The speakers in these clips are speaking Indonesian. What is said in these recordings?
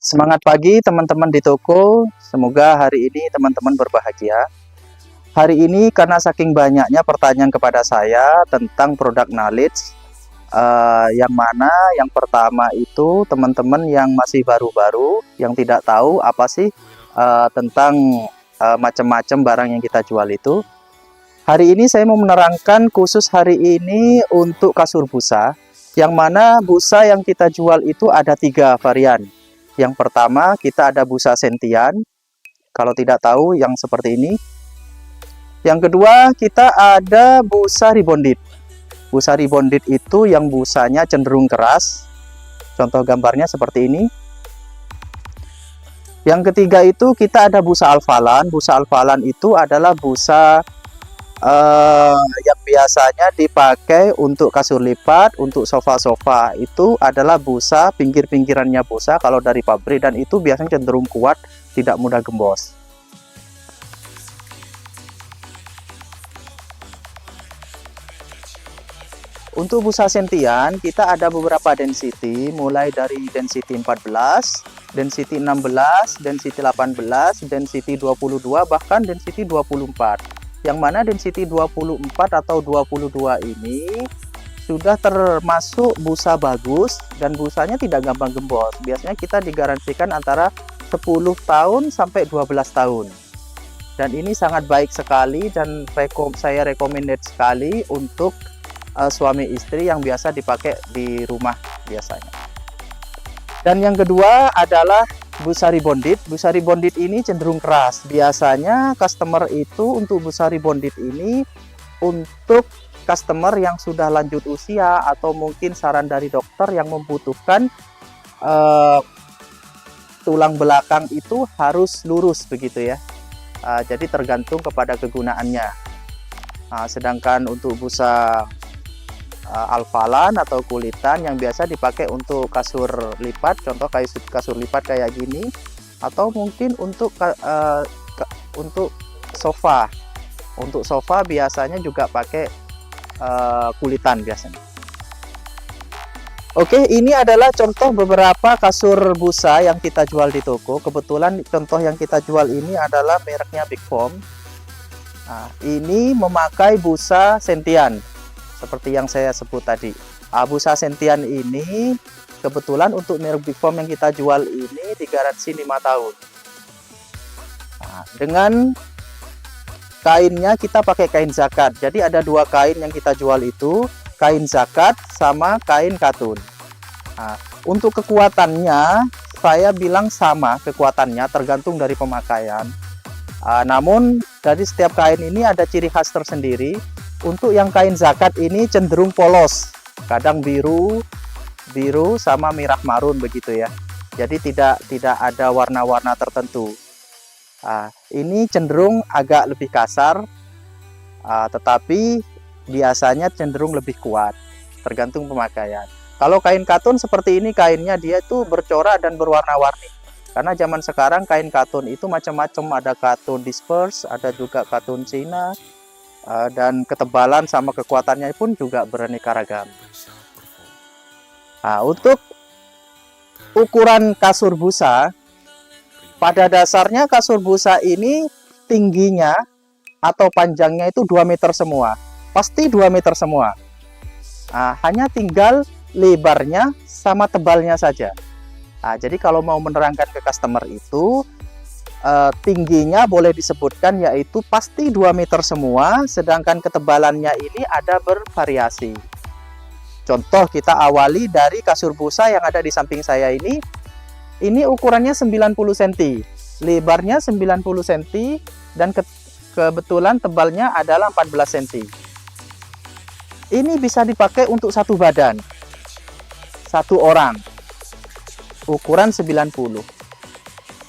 Semangat pagi teman-teman di toko, semoga hari ini teman-teman berbahagia. Hari ini karena saking banyaknya pertanyaan kepada saya tentang produk knowledge, yang mana yang pertama itu teman-teman yang masih baru-baru, yang tidak tahu apa sih tentang macam-macam barang yang kita jual itu. Hari ini saya mau menerangkan khusus hari ini untuk kasur busa, yang mana busa yang kita jual itu ada 3 varian. Yang pertama kita ada busa sentian, kalau tidak tahu yang seperti ini. Yang kedua kita ada busa rebonded. Busa rebonded itu yang busanya cenderung keras, contoh gambarnya seperti ini. Yang ketiga itu kita ada busa alfalan. Busa alfalan itu adalah busa yang biasanya dipakai untuk kasur lipat, untuk sofa-sofa. Itu adalah busa, pinggir-pinggirannya busa kalau dari pabrik, dan itu biasanya cenderung kuat, tidak mudah gembos. Untuk busa sentian kita ada beberapa density, mulai dari density 14, density 16, density 18, density 22, bahkan density 24. Yang mana density 24 atau 22 ini sudah termasuk busa bagus dan busanya tidak gampang gembos. Biasanya kita digaransikan antara 10 tahun sampai 12 tahun. Dan ini sangat baik sekali dan saya recommended sekali untuk suami istri yang biasa dipakai di rumah biasanya. Dan yang kedua adalah busa rebonded. Busa rebonded ini cenderung keras. Biasanya customer itu untuk busa rebonded ini untuk customer yang sudah lanjut usia atau mungkin saran dari dokter yang membutuhkan tulang belakang itu harus lurus begitu ya. Jadi tergantung kepada kegunaannya. Sedangkan untuk busa alfalan atau kulitan yang biasa dipakai untuk kasur lipat, contoh kasur lipat kayak gini, atau mungkin untuk sofa. Untuk sofa biasanya juga pakai kulitan biasanya. Oke, ini adalah contoh beberapa kasur busa yang kita jual di toko. Kebetulan contoh yang kita jual ini adalah mereknya Big Foam. Ini memakai busa sentian seperti yang saya sebut tadi. Busa sentian ini kebetulan untuk merek Big Foam yang kita jual ini digaransi 5 tahun. Dengan kainnya kita pakai kain zakat. Jadi ada 2 kain yang kita jual itu, kain zakat sama kain katun. Untuk kekuatannya saya bilang sama kekuatannya, tergantung dari pemakaian. Namun dari setiap kain ini ada ciri khas tersendiri. Untuk yang kain zakat ini cenderung polos, kadang biru sama merah marun begitu ya. Jadi tidak ada warna-warna tertentu. Ini cenderung agak lebih kasar, tetapi biasanya cenderung lebih kuat, tergantung pemakaian. Kalau kain katun seperti ini, kainnya dia itu bercorak dan berwarna-warni. Karena zaman sekarang kain katun itu macam-macam, ada katun disperse, ada juga katun Cina. Dan ketebalan sama kekuatannya pun juga beraneka ragam. Untuk ukuran kasur busa, pada dasarnya kasur busa ini tingginya atau panjangnya itu 2 meter semua. Pasti 2 meter semua. Hanya tinggal lebarnya sama tebalnya saja. Jadi kalau mau menerangkan ke customer itu, tingginya boleh disebutkan yaitu pasti 2 meter semua, sedangkan ketebalannya ini ada bervariasi. Contoh kita awali dari kasur busa yang ada di samping saya ini ukurannya 90 cm, lebarnya 90 cm, dan kebetulan tebalnya adalah 14 cm. Ini bisa dipakai untuk satu badan, satu orang, ukuran 90.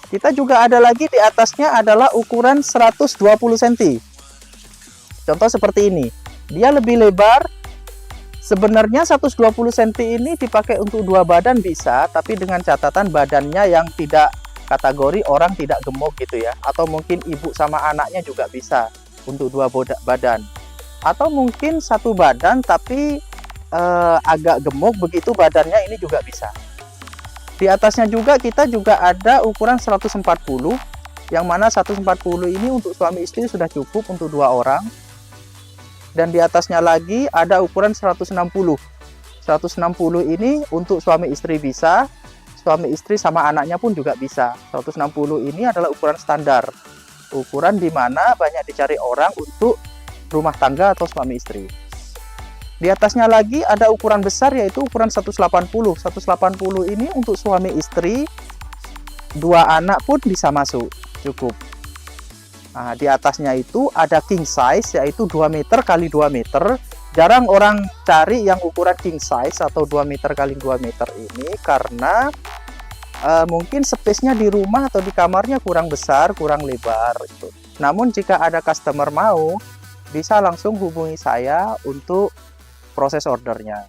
Kita juga ada lagi di atasnya adalah ukuran 120 cm. Contoh seperti ini. Dia lebih lebar. Sebenarnya 120 cm ini dipakai untuk 2 badan bisa, tapi dengan catatan badannya yang tidak kategori orang tidak gemuk gitu ya. Atau mungkin ibu sama anaknya juga bisa untuk 2 badan. Atau mungkin 1 badan tapi agak gemuk begitu badannya, ini juga bisa. Di atasnya juga kita juga ada ukuran 140, yang mana 140 ini untuk suami istri sudah cukup untuk 2 orang. Dan di atasnya lagi ada ukuran 160. 160 ini untuk suami istri bisa, suami istri sama anaknya pun juga bisa. 160 ini adalah ukuran standar, ukuran di mana banyak dicari orang untuk rumah tangga atau suami istri. Di atasnya lagi ada ukuran besar, yaitu ukuran 180. 180 ini untuk suami istri, 2 anak pun bisa masuk, cukup. Nah, di atasnya itu ada king size, yaitu 2 meter kali 2 meter. Jarang orang cari yang ukuran king size atau 2 meter kali 2 meter ini, karena mungkin space-nya di rumah atau di kamarnya kurang besar, kurang lebar gitu. Namun jika ada customer mau, bisa langsung hubungi saya untuk proses ordernya.